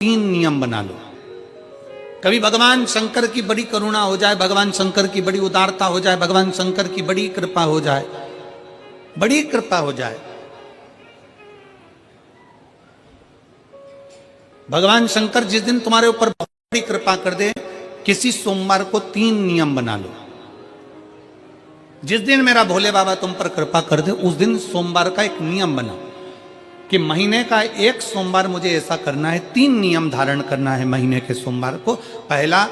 3 नियम बना लो। कभी भगवान शंकर की बड़ी करुणा हो जाए, भगवान शंकर की बड़ी उदारता हो जाए, भगवान शंकर की बड़ी कृपा हो जाए, बड़ी कृपा हो जाए, भगवान शंकर जिस दिन तुम्हारे ऊपर बड़ी कृपा कर दे, किसी सोमवार को 3 नियम बना लो। जिस दिन मेरा भोले बाबा तुम पर कृपा कर दे, उस दिन सोमवार का एक नियम बनाओ कि महीने का एक सोमवार मुझे ऐसा करना है, 3 नियम धारण करना है महीने के सोमवार को। पहला,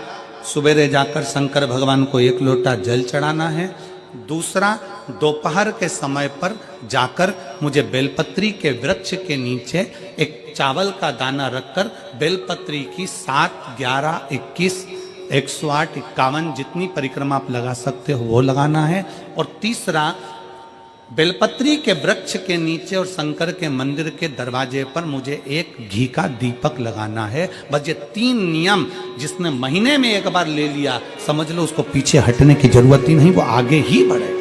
सुबेरे जाकर शंकर भगवान को 1 लोटा जल चढ़ाना है। दूसरा, दोपहर के समय पर जाकर मुझे बेलपत्री के वृक्ष के नीचे एक चावल का दाना रखकर बेलपत्री की 7, 11, 21, 108, 51 जितनी परिक्रमा आप लगा सकते हो वो लगाना है। और तीसरा, बेलपत्री के वृक्ष के नीचे और शंकर के मंदिर के दरवाजे पर मुझे एक घी का दीपक लगाना है। बस ये 3 नियम जिसने महीने में एक बार ले लिया, समझ लो उसको पीछे हटने की जरूरत ही नहीं, वो आगे ही बढ़े।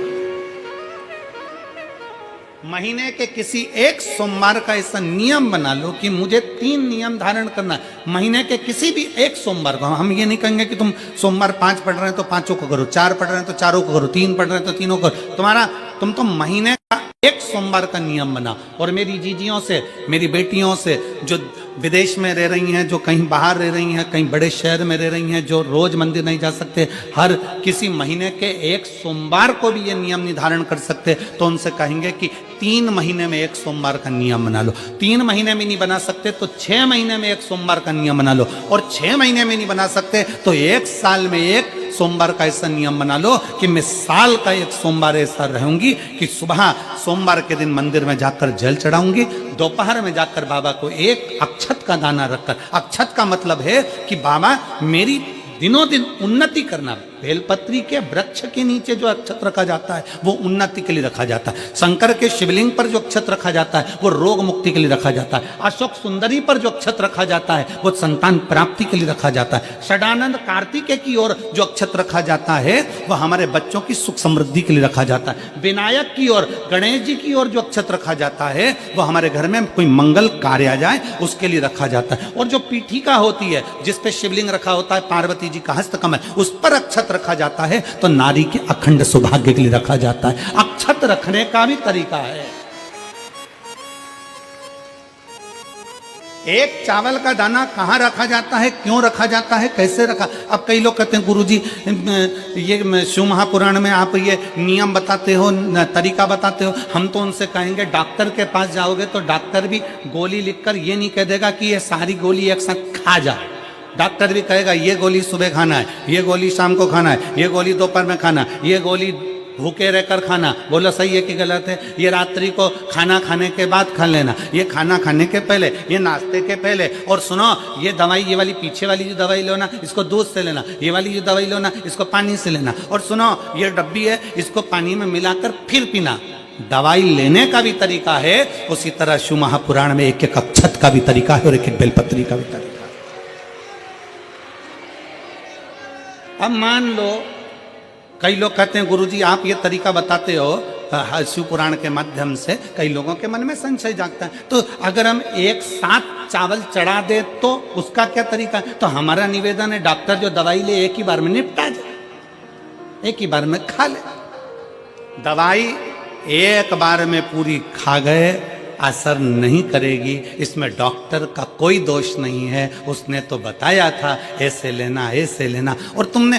महीने के किसी एक सोमवार का ऐसा नियम बना लो कि मुझे 3 नियम धारण करना है। महीने के किसी भी एक सोमवार को, हम ये नहीं कहेंगे कि तुम सोमवार 5 पढ़ रहे हैं तो 5 को करो, 4 पढ़ रहे हैं तो 4 को करो, 3 पढ़ रहे हैं तो 3 को करो। तुम तो महीने का एक सोमवार का नियम बना। और मेरी जीजियों से, मेरी बेटियों से जो विदेश में रह रही हैं, जो कहीं बाहर रह रही हैं, कहीं बड़े शहर में रह रही हैं, जो रोज मंदिर नहीं जा सकते, हर किसी महीने के एक सोमवार को भी ये नियम निर्धारण कर सकते, तो उनसे कहेंगे कि 3 महीने में एक सोमवार का नियम बना लो। 3 महीने में नहीं बना सकते तो 6 महीने में एक सोमवार का नियम बना लो। और 6 महीने में नहीं बना सकते तो 1 साल में एक सोमवार का ऐसा नियम बना लो कि मैं साल का एक सोमवार ऐसा रहूंगी कि सुबह सोमवार के दिन मंदिर में जाकर जल चढ़ाऊंगी, दोपहर में जाकर बाबा को एक अक्षत का दाना रखकर, अक्षत का मतलब है कि बाबा मेरी दिनों दिन उन्नति करना। बेलपत्री के वृक्ष के नीचे जो अक्षत रखा जाता है वो उन्नति के लिए रखा जाता है। शंकर के शिवलिंग पर जो अक्षत रखा जाता है वो रोग मुक्ति के लिए रखा जाता है। अशोक सुंदरी पर जो अक्षत रखा जाता है वो संतान प्राप्ति के लिए रखा जाता है। षडानंद कार्तिकेय की ओर जो अक्षत रखा जाता है वह हमारे बच्चों की सुख समृद्धि के लिए रखा जाता है। विनायक की ओर, गणेश जी की ओर जो अक्षत रखा जाता है वो हमारे घर में कोई मंगल कार्य आ जाए उसके लिए रखा जाता है। और जो पीठिका होती है जिसपे शिवलिंग रखा होता है, पार्वती जी का हस्तकमल, उस पर अक्षत रखा जाता है तो नारी के अखंड सौभाग्य के लिए रखा जाता है। अक्षत रखने का भी तरीका है। एक चावल का दाना कहां रखा जाता है, क्यों रखा जाता है, कैसे रखा। अब कई लोग कहते हैं गुरुजी ये शिव महापुराण में आप ये नियम बताते हो, तरीका बताते हो। हम तो उनसे कहेंगे डॉक्टर के पास जाओगे तो डॉक्टर भी गोली लिखकर ये नहीं कह देगा कि ये सारी गोली एक साथ खा जा। डॉक्टर भी कहेगा ये गोली सुबह खाना है, ये गोली शाम को खाना है, ये गोली दोपहर में खाना, ये गोली भूखे रहकर खाना। बोलो सही है कि गलत है। ये रात्रि को खाना खाने के बाद खा लेना, ये खाना खाने के पहले, ये नाश्ते के पहले। और सुनो, ये दवाई, ये वाली पीछे वाली जो दवाई लो ना इसको दूध से लेना, ये वाली जो दवाई लो ना इसको पानी से लेना। और सुनो, ये डब्बी है इसको पानी में मिलाकर फिर पीना। दवाई लेने का भी तरीका है, उसी तरह शिव महापुराण में एक एक अक्षत का भी तरीका है और एक एक बेलपत्री का भी तरीका है। अब मान लो कई लोग कहते हैं गुरुजी आप ये तरीका बताते हो शिव पुराण के माध्यम से, कई लोगों के मन में संशय जागता है, तो अगर हम एक साथ चावल चढ़ा दे तो उसका क्या तरीका है। तो हमारा निवेदन है डॉक्टर जो दवाई ले एक ही बार में निपटा जाए, एक ही बार में खा ले। दवाई एक बार में पूरी खा गए असर नहीं करेगी, इसमें डॉक्टर का कोई दोष नहीं है। उसने तो बताया था ऐसे लेना, ऐसे लेना। और तुमने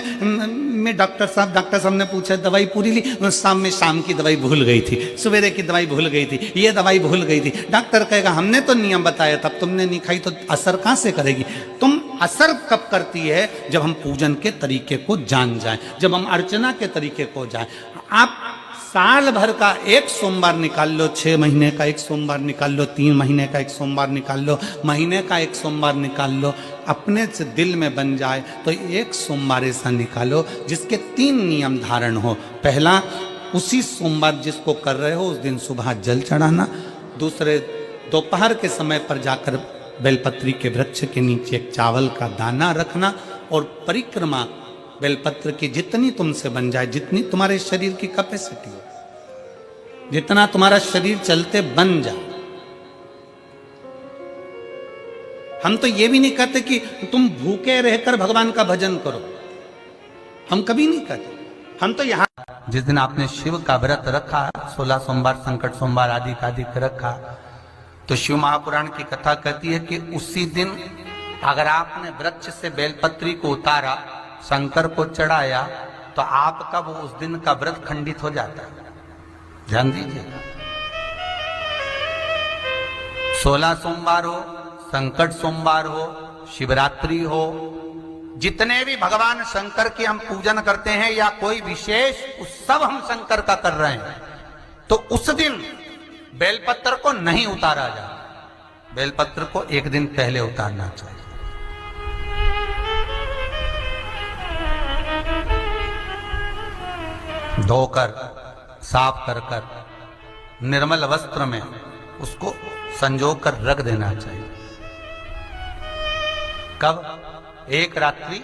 मैं डॉक्टर साहब ने पूछा दवाई पूरी ली, शाम की दवाई भूल गई थी, सवेरे की दवाई भूल गई थी, ये दवाई भूल गई थी। डॉक्टर कहेगा हमने तो नियम बताया तब तुमने नहीं खाई, तो असर कहाँ से करेगी। तुम असर कब करती है जब हम पूजन के तरीके को जान जाएं, जब हम अर्चना के तरीके को जाएं। आप साल भर का एक सोमवार निकाल लो, 6 महीने का एक सोमवार निकाल लो, 3 महीने का एक सोमवार निकाल लो, महीने का एक सोमवार निकाल लो, अपने से दिल में बन जाए तो एक सोमवार ऐसा निकालो जिसके 3 नियम धारण हो। पहला, उसी सोमवार जिसको कर रहे हो उस दिन सुबह जल चढ़ाना। दूसरे, दोपहर के समय पर जाकर बेलपत्री के वृक्ष के नीचे एक चावल का दाना रखना। और परिक्रमा बेलपत्र की जितनी तुमसे बन जाए, जितनी तुम्हारे शरीर की कैपेसिटी हो, जितना तुम्हारा शरीर चलते बन जाए, हम तो ये भी नहीं कहते कि तुम भूखे रहकर भगवान का भजन करो, हम कभी नहीं कहते। हम तो यहाँ जिस दिन आपने शिव का व्रत रखा, 16 सोमवार, संकट सोमवार आदि का रखा, तो शिव महापुराण की कथा कहती है कि उसी दिन अगर आपने वृक्ष से बेलपत्री को उतारा, शंकर को चढ़ाया, तो आपका वो उस दिन का व्रत खंडित हो जाता है। ध्यान दीजिएगा, 16 सोमवार हो, संकट सोमवार हो, शिवरात्रि हो, जितने भी भगवान शंकर की हम पूजन करते हैं या कोई विशेष उत्सव हम शंकर का कर रहे हैं, तो उस दिन बेलपत्र को नहीं उतारा जाता, बेलपत्र को एक दिन पहले उतारना चाहिए। धोकर, साफ कर कर, निर्मल वस्त्र में उसको संजो कर रख देना चाहिए। कब? एक रात्रि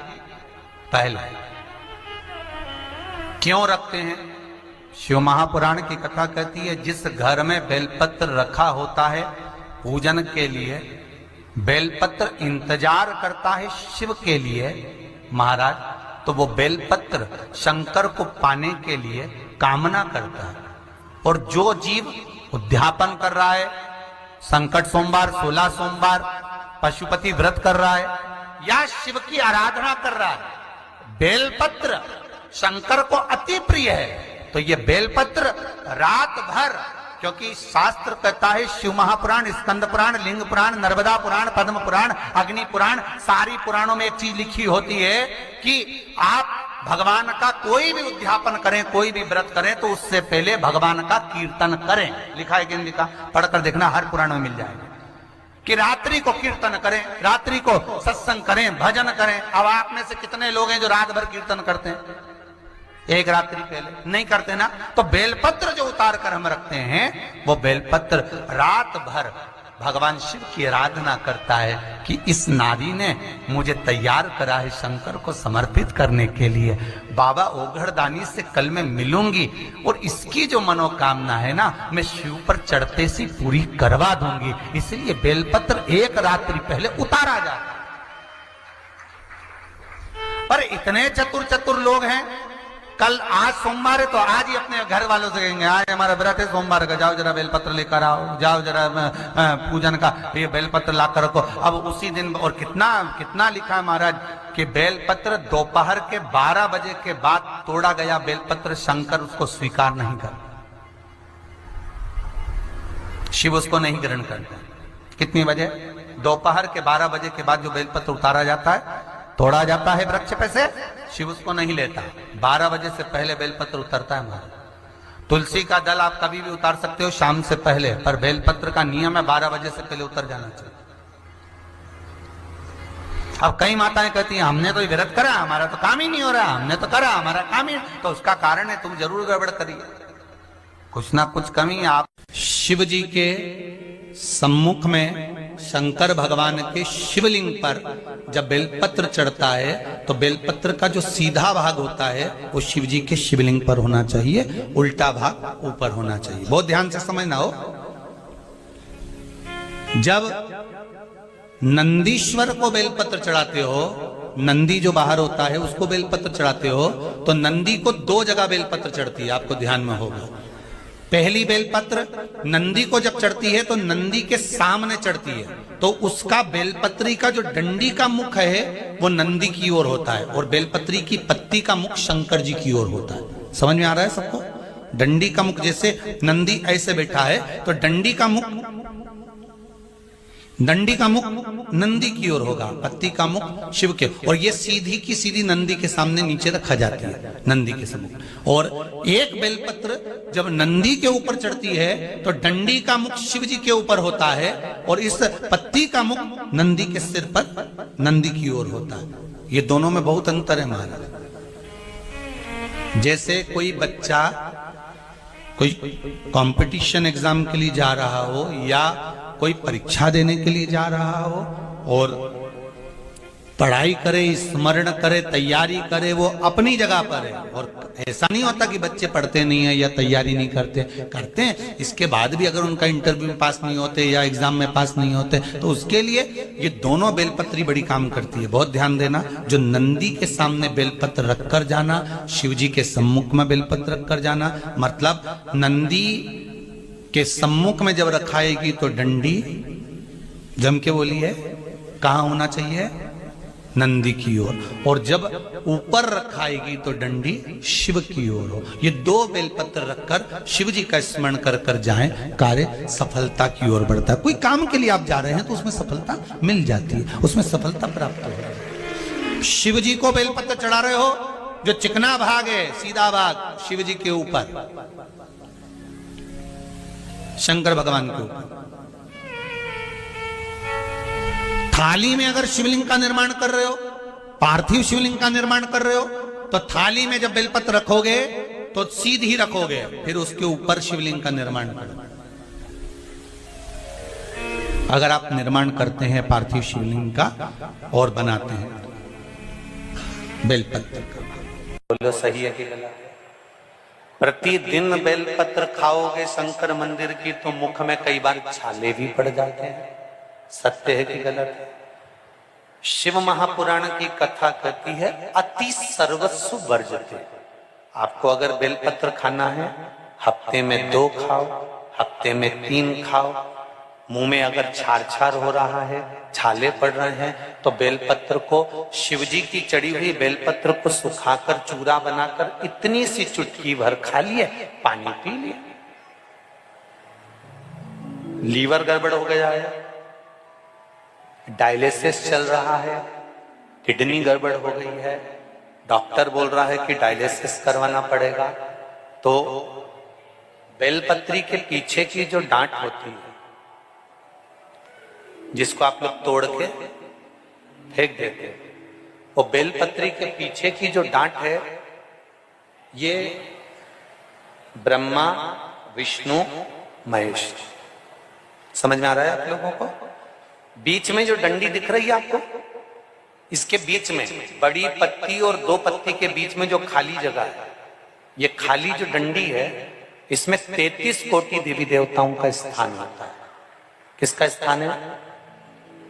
पहले। क्यों रखते हैं? शिव महापुराण की कथा कहती है जिस घर में बेलपत्र रखा होता है पूजन के लिए, बेलपत्र इंतजार करता है शिव के लिए महाराज, तो वो बेलपत्र शंकर को पाने के लिए कामना करता है। और जो जीव उद्यापन कर रहा है, संकट सोमवार, 16 सोमवार, पशुपति व्रत कर रहा है या शिव की आराधना कर रहा है, बेलपत्र शंकर को अति प्रिय है, तो ये बेलपत्र रात भर, क्योंकि शास्त्र कहता है, शिव महापुराण, स्कंद पुराण, लिंग पुराण, नर्मदा पुराण, पद्म पुराण, अग्नि पुराण, सारी पुराणों में एक चीज लिखी होती है कि आप भगवान का कोई भी उद्यापन करें, कोई भी व्रत करें, तो उससे पहले भगवान का कीर्तन करें। लिखा है कि नहीं लिखा? पढ़कर देखना, हर पुराण में मिल जाएगा कि रात्रि को कीर्तन करें, रात्रि को सत्संग करें, भजन करें। अब आप में से कितने लोग हैं जो रात भर कीर्तन करते हैं? एक रात्रि पहले नहीं करते ना। तो बेलपत्र जो उतार कर हम रखते हैं, वो बेलपत्र रात भर भगवान शिव की आराधना करता है कि इस नारी ने मुझे तैयार करा है शंकर को समर्पित करने के लिए। बाबा ओघड़दानी से कल मैं मिलूंगी और इसकी जो मनोकामना है ना, मैं शिव पर चढ़ते से पूरी करवा दूंगी। इसलिए बेलपत्र एक रात्रि पहले उतारा जाता है। पर इतने चतुर लोग हैं, कल आज सोमवार है तो आज ही अपने घर वालों से कहेंगे आज हमारा व्रत है सोमवार का, जाओ जरा बेलपत्र लेकर आओ, जाओ जरा पूजन का ये बेलपत्र ला कर रखो। अब उसी दिन, और कितना लिखा है महाराज कि बेलपत्र दोपहर के 12 बजे के बाद तोड़ा गया बेलपत्र शंकर उसको स्वीकार नहीं करता, शिव उसको नहीं ग्रहण करता। कितनी बजे? दोपहर के 12 बजे के बाद जो बेलपत्र उतारा जाता है, तोड़ा जाता है वृक्ष पे से, शिव उसको नहीं लेता। 12 बजे से पहले बेलपत्र उतरता है हमारा। तुलसी का दल आप कभी भी उतार सकते हो शाम से पहले, पर बेलपत्र का नियम है 12 बजे से पहले उतर जाना चाहिए। अब कई माताएं कहती हैं हमने तो व्रत करा, हमारा तो काम ही नहीं हो रहा, हमने तो करा, हमारा काम ही, तो उसका कारण है तुम जरूर गड़बड़ करिए, कुछ ना कुछ कमी। आप शिव जी के सम्मुख में शंकर भगवान के शिवलिंग पर जब बेलपत्र चढ़ता है, तो बेलपत्र का जो सीधा भाग होता है वो शिव जी के शिवलिंग पर होना चाहिए, उल्टा भाग ऊपर होना चाहिए। बहुत ध्यान से समझना हो। जब नंदीश्वर को बेलपत्र चढ़ाते हो, नंदी जो बाहर होता है उसको बेलपत्र चढ़ाते हो, तो नंदी को 2 जगह बेलपत्र चढ़ती है, आपको ध्यान में होगा। पहली बेलपत्र नंदी को जब चढ़ती है तो नंदी के सामने चढ़ती है, तो उसका बेलपत्री का जो डंडी का मुख है वो नंदी की ओर होता है, और बेलपत्री की पत्ती का मुख शंकर जी की ओर होता है। समझ में आ रहा है सबको? डंडी का मुख, जैसे नंदी ऐसे बैठा है तो डंडी का मुख नंदी की ओर होगा, पत्ती का मुख शिव के, और ये सीधी की सीधी नंदी के सामने नीचे रखा जाती है, नंदी के सम्मुख। और एक बेलपत्र जब नंदी के ऊपर चढ़ती है तो डंडी का मुख शिव जी के ऊपर होता है, और इस पत्ती का मुख नंदी के सिर पर नंदी की ओर होता है। ये दोनों में बहुत अंतर है महाराज। जैसे कोई बच्चा कोई कंपटीशन एग्जाम के लिए जा रहा हो या कोई परीक्षा देने के लिए जा रहा हो, और पढ़ाई करे, स्मरण करे, तैयारी करे, वो अपनी जगह पर है। और ऐसा नहीं होता कि बच्चे पढ़ते नहीं है या तैयारी नहीं करते, करते हैं। इसके बाद भी अगर उनका इंटरव्यू में पास नहीं होते या एग्जाम में पास नहीं होते तो उसके लिए ये दोनों बेलपत्री बड़ी काम करती है। बहुत ध्यान देना, जो नंदी के सामने बेलपत्र रखकर जाना, शिव जी के सम्मुख में बेलपत्र रखकर जाना, मतलब नंदी के सम्मुख में जब रखाएगी तो डंडी जम के बोली है कहां होना चाहिए, नंदी की ओर, और जब ऊपर रखाएगी तो डंडी शिव की ओर हो। ये दो बेलपत्र रखकर शिव जी का स्मरण कर कर जाएं, कार्य सफलता की ओर बढ़ता है। कोई काम के लिए आप जा रहे हैं तो उसमें सफलता मिल जाती है, उसमें सफलता प्राप्त हो रही है। शिव जी को बेलपत्र चढ़ा रहे हो, जो चिकना भाग है सीधा भाग शिव जी के ऊपर, शंकर भगवान के ऊपर। थाली में अगर शिवलिंग का निर्माण कर रहे हो, पार्थिव शिवलिंग का निर्माण कर रहे हो, तो थाली में जब बेलपत्र रखोगे तो सीधी रखोगे, फिर उसके ऊपर शिवलिंग का निर्माण करो। अगर आप निर्माण करते हैं पार्थिव शिवलिंग का और बनाते हैं बेलपत्र का, बोलो सही है कि गलत है? प्रतिदिन बेलपत्र खाओगे शंकर मंदिर की तो मुख में कई बार छाले भी पड़ जाते हैं, सत्य है कि गलत है? शिव महापुराण की कथा कहती है अति सर्वस्व वर्जते। आपको अगर बेलपत्र खाना है, हफ्ते में 2 खाओ, हफ्ते में 3 खाओ। मुंह में अगर छार छार हो रहा है, छाले पड़ रहे हैं, तो बेलपत्र को, शिवजी की चढ़ी हुई बेलपत्र को सुखाकर चूरा बनाकर इतनी सी चुटकी भर खा लिए, पानी पी लिए। लीवर गड़बड़ हो गया है, डायलिसिस चल रहा है, किडनी गड़बड़ हो गई है, डॉक्टर बोल रहा है कि डायलिसिस करवाना पड़ेगा, तो बेलपत्री के पीछे की जो डांट होती है, जिसको आप लोग तोड़ के फेंक देते हैं, वो बेलपत्री के पीछे की जो डांट है, ये ब्रह्मा विष्णु महेश। समझ में आ रहा है आप लोगों को? बीच में जो डंडी दिख रही है आपको, इसके बीच में बड़ी पत्ती और 2 पत्ती के बीच में जो खाली जगह है, ये खाली जो डंडी है, इसमें 33 कोटि देवी देवताओं का स्थान होता है। किसका स्थान है?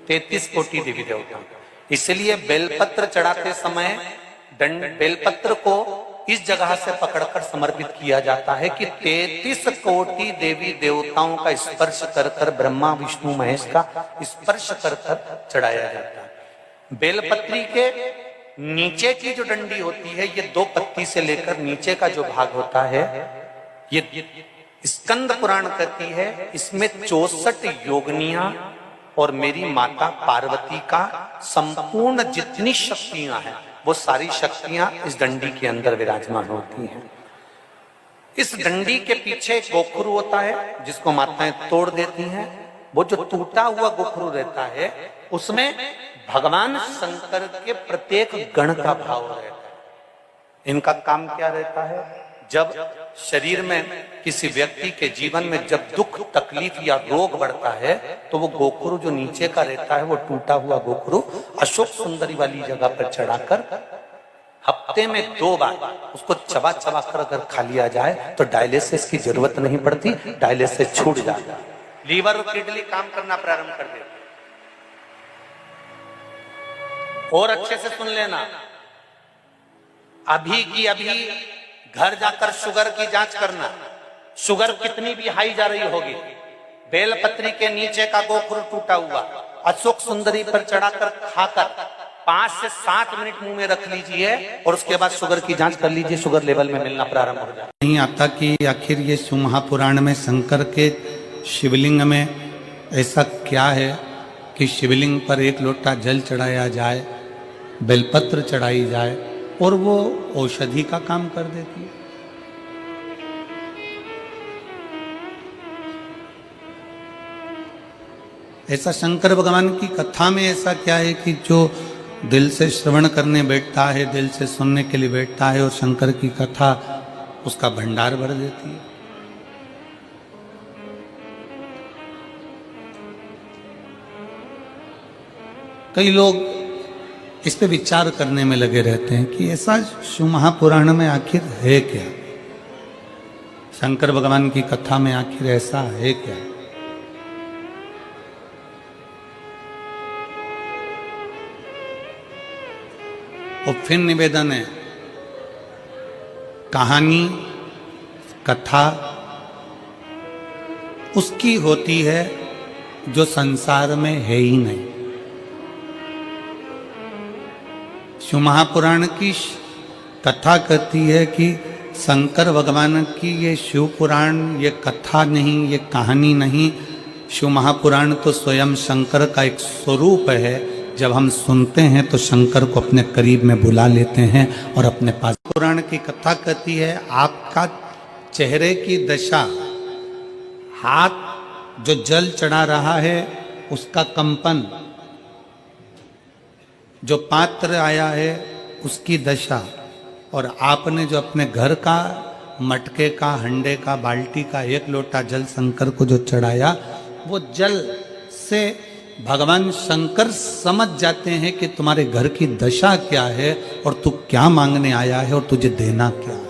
33 कोटि देवी देवताओं। इसलिए बेलपत्र चढ़ाते समय बेलपत्र को इस जगह से पकड़कर समर्पित किया जाता है कि 33 कोटि देवी देवताओं का स्पर्श कर कर, ब्रह्मा विष्णु महेश का स्पर्श कर कर चढ़ाया जाता है। बेलपत्री के नीचे की जो डंडी होती है, ये 2 पत्ती से लेकर नीचे का जो भाग होता है, ये स्कंद पुराण कहती है, इसमें 64 योगनियां और मेरी माता पार्वती का संपूर्ण जितनी शक्तियां हैं, वो सारी शक्तियां इस डंडी के अंदर विराजमान होती हैं। इस डंडी के पीछे गोखरू होता है, जिसको माताएं तोड़ देती हैं। वो जो टूटा हुआ गोखरू रहता है, उसमें भगवान शंकर के प्रत्येक गण का भाव रहता है। इनका काम क्या रहता है? जब शरीर में किसी व्यक्ति के जीवन में जब दुख तकलीफ या रोग बढ़ता है, तो वो गोखरू जो नीचे का रहता है, वो टूटा हुआ गोखरू अशोक सुंदरी वाली जगह पर चढ़ाकर हफ्ते में 2 बार उसको चबा चबा कर अगर खा लिया जाए तो डायलिसिस की जरूरत नहीं पड़ती, डायलिसिस छूट जाता है, लीवर और किडनी काम करना प्रारंभ कर देते। और अच्छे से सुन लेना, अभी की अभी घर जाकर शुगर की जांच करना। शुगर कितनी भी हाई जा रही होगी, बेलपत्री के नीचे का गोखरू टूटा हुआ अशोक सुंदरी पर चढ़ाकर खाकर 5 से 7 मिनट मुंह में रख लीजिए और उसके बाद शुगर की जांच कर लीजिए, शुगर लेवल में मिलना प्रारंभ हो जाए। नहीं आता कि आखिर ये शिव महापुराण में शंकर के शिवलिंग में ऐसा क्या है कि शिवलिंग पर 1 लोटा जल चढ़ाया जाए, बेलपत्र चढ़ाई जाए और वो औषधि का काम कर देती है। ऐसा शंकर भगवान की कथा में ऐसा क्या है कि जो दिल से श्रवण करने बैठता है, दिल से सुनने के लिए बैठता है और शंकर की कथा उसका भंडार भर देती है। कई लोग इस पे विचार करने में लगे रहते हैं कि ऐसा शिव महापुराण में आखिर है क्या, शंकर भगवान की कथा में आखिर ऐसा है क्या। और फिर निवेदन है, कहानी कथा उसकी होती है जो संसार में है ही नहीं। शिव महापुराण की कथा कहती है कि शंकर भगवान की ये शिव पुराण ये कथा नहीं, ये कहानी नहीं, शिव महापुराण तो स्वयं शंकर का एक स्वरूप है। जब हम सुनते हैं तो शंकर को अपने करीब में बुला लेते हैं और अपने पास। पुराण की कथा कहती है आपका चेहरे की दशा, हाथ जो जल चढ़ा रहा है उसका कंपन, जो पात्र आया है उसकी दशा, और आपने जो अपने घर का मटके का, हंडे का, बाल्टी का एक लोटा जल शंकर को जो चढ़ाया, वो जल से भगवान शंकर समझ जाते हैं कि तुम्हारे घर की दशा क्या है और तू क्या मांगने आया है और तुझे देना क्या है।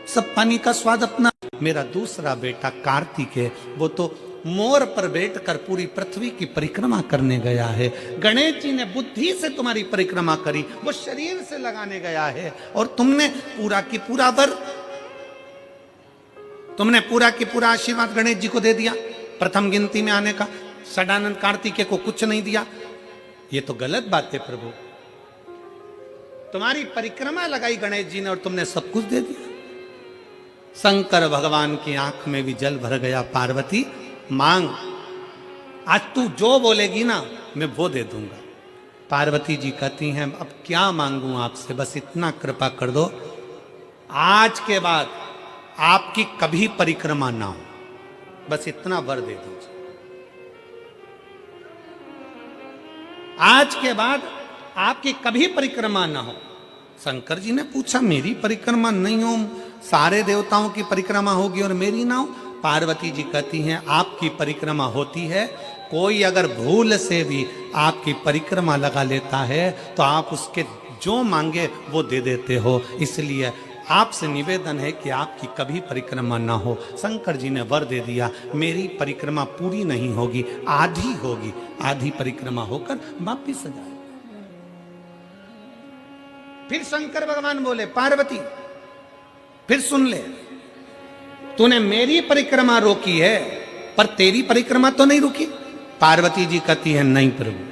सब पानी का स्वाद अपना। मेरा दूसरा बेटा कार्तिक है, वो तो मोर पर बैठकर पूरी पृथ्वी की परिक्रमा करने गया है। गणेश जी ने बुद्धि से तुम्हारी परिक्रमा करी, वो शरीर से लगाने गया है, और तुमने पूरा की पूरा वर, तुमने पूरा की पूरा आशीर्वाद गणेश जी को दे दिया प्रथम गिनती में आने का। षडानंद कार्तिकेय को कुछ नहीं दिया। ये तो गलत बात है प्रभु। तुम्हारी परिक्रमा लगाई गणेश जी ने और तुमने सब कुछ दे दिया। शंकर भगवान की आंख में भी जल भर गया। पार्वती मांग, आज तू जो बोलेगी ना मैं वो दे दूंगा। पार्वती जी कहती हैं अब क्या मांगूं आपसे, बस इतना कृपा कर दो, आज के बाद आपकी कभी परिक्रमा ना हो, बस इतना वर दे दीजिए। आज के बाद आपकी कभी परिक्रमा ना हो। शंकर जी ने पूछा मेरी परिक्रमा नहीं हो, सारे देवताओं की परिक्रमा होगी और मेरी ना हो। पार्वती जी कहती हैं आपकी परिक्रमा होती है, कोई अगर भूल से भी आपकी परिक्रमा लगा लेता है तो आप उसके जो मांगे वो दे देते हो, इसलिए आपसे निवेदन है कि आपकी कभी परिक्रमा ना हो। शंकर जी ने वर दे दिया, मेरी परिक्रमा पूरी नहीं होगी, आधी होगी, आधी परिक्रमा होकर वापिस आ जाए। फिर शंकर भगवान बोले पार्वती फिर सुन ले, तूने मेरी परिक्रमा रोकी है पर तेरी परिक्रमा तो नहीं रुकी। पार्वती जी कहती है नहीं प्रभु।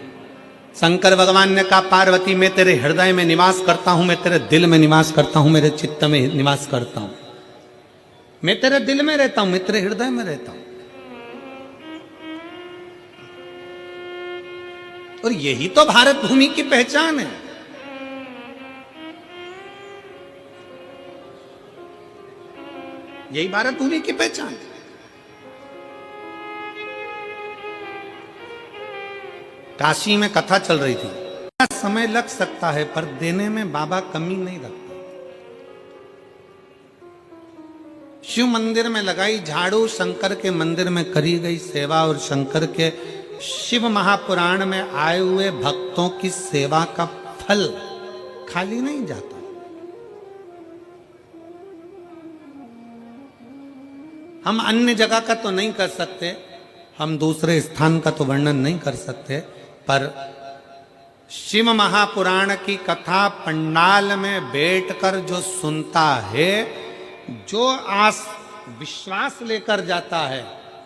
शंकर भगवान ने कहा पार्वती मैं तेरे हृदय में निवास करता हूं, मैं तेरे दिल में निवास करता हूं, मेरे चित्त में निवास करता हूं, मैं तेरे दिल में रहता हूं, मैं तेरे हृदय में रहता हूं। और यही तो भारत भूमि की पहचान है। यही भारत भूमि की पहचान है। काशी में कथा चल रही थी, समय लग सकता है पर देने में बाबा कमी नहीं रखता। शिव मंदिर में लगाई झाड़ू, शंकर के मंदिर में करी गई सेवा, और शंकर के शिव महापुराण में आए हुए भक्तों की सेवा का फल खाली नहीं जाता। हम अन्य जगह का तो नहीं कर सकते, हम दूसरे स्थान का तो वर्णन नहीं कर सकते, पर शिव महापुराण की कथा पंडाल में बैठकर जो सुनता है, जो आस विश्वास लेकर जाता है,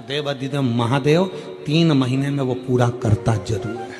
देवाधिदेव महादेव 3 महीने में वो पूरा करता जरूर है।